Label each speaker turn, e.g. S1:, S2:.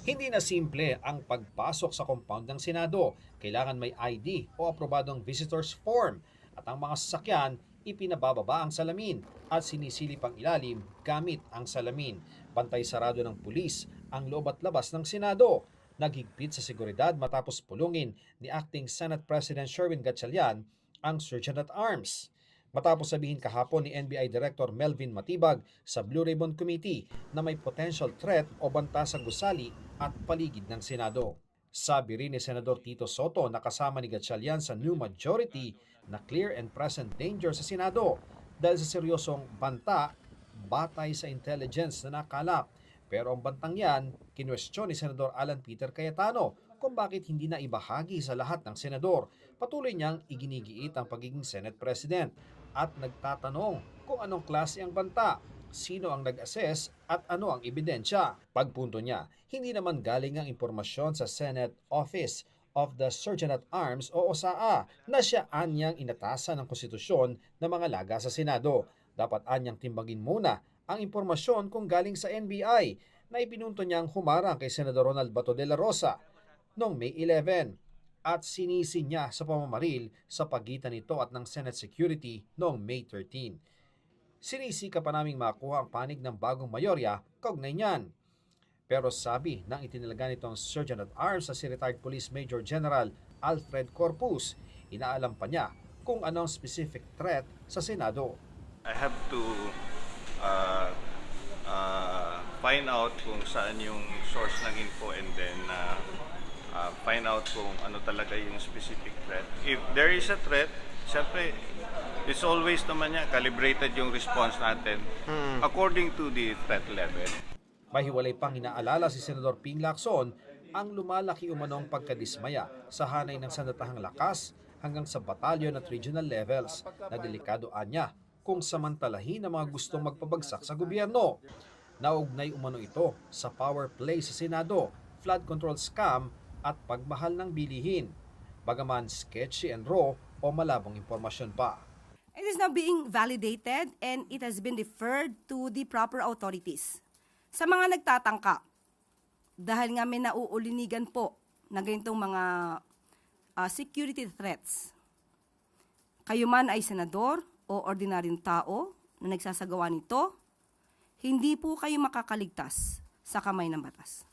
S1: Hindi na simple ang pagpasok sa compound ng Senado. Kailangan may ID o aprobadong visitor's form at ang mga sasakyan ipinabababa ang salamin at sinisilip ang ilalim gamit ang salamin. Bantay sarado ng pulis ang loob at labas ng Senado. Naghigpit sa seguridad matapos pulungin ni Acting Senate President Sherwin Gatchalian ang Sergeant at Arms. Matapos sabihin kahapon ni NBI Director Melvin Matibag sa Blue Ribbon Committee na may potential threat o banta sa gusali at paligid ng Senado. Sabi rin ni Senador Tito Soto na kasama ni Gatchalian sa new majority na clear and present danger sa Senado dahil sa seryosong banta batay sa intelligence na nakalap. Pero ang bantang yan, kinwestiyon ni Senador Alan Peter Cayetano kung bakit hindi na ibahagi sa lahat ng senador. Patuloy niyang iginigiit ang pagiging Senate President at nagtatanong kung anong klase ang banta, sino ang nag-assess at ano ang ebidensya. Pagpunto niya, hindi naman galing ang impormasyon sa Senate Office of the Sergeant at Arms o OSAA na siya anyang inatasan ng konstitusyon ng mga laga sa Senado. Dapat anyang timbangin muna ang impormasyon kung galing sa NBI na ipinunto niyang humarang kay Senador Ronald Bato de la Rosa noong May 11 at sinisi niya sa pamamaril sa pagitan nito at ng Senate Security noong May 13. Sinisika pa naming makuha ang panig ng bagong mayorya kaugnay niyan. Pero sabi ng itinalaga nitong Sergeant at Arms sa si retired Police Major General Alfred Corpus, inaalam pa niya kung anong specific threat sa Senado.
S2: I have to find out kung saan yung source ng info and then find out kung ano talaga yung specific threat. If there is a threat, syempre, it's always naman yan, calibrated yung response natin according to the threat level.
S1: Mahiwalay pang inaalala si Senador Ping Lacson ang lumalaki umanong pagkadismaya sa hanay ng sandatahang lakas hanggang sa batalyon at regional levels na delikado anya kung samantalahin ang mga gustong magpabagsak sa gobyerno. Naugnay umano ito sa power play sa Senado, flood control scam at pagmahal ng bilihin, bagaman sketchy and raw o malabong impormasyon pa.
S3: It is now being validated and it has been referred to the proper authorities. Sa mga nagtatangka, dahil nga may nauulinigan po na ganitong mga security threats, kayo man ay senador o ordinaryong tao na nagsasagawa nito, hindi po kayo makakaligtas sa kamay ng batas.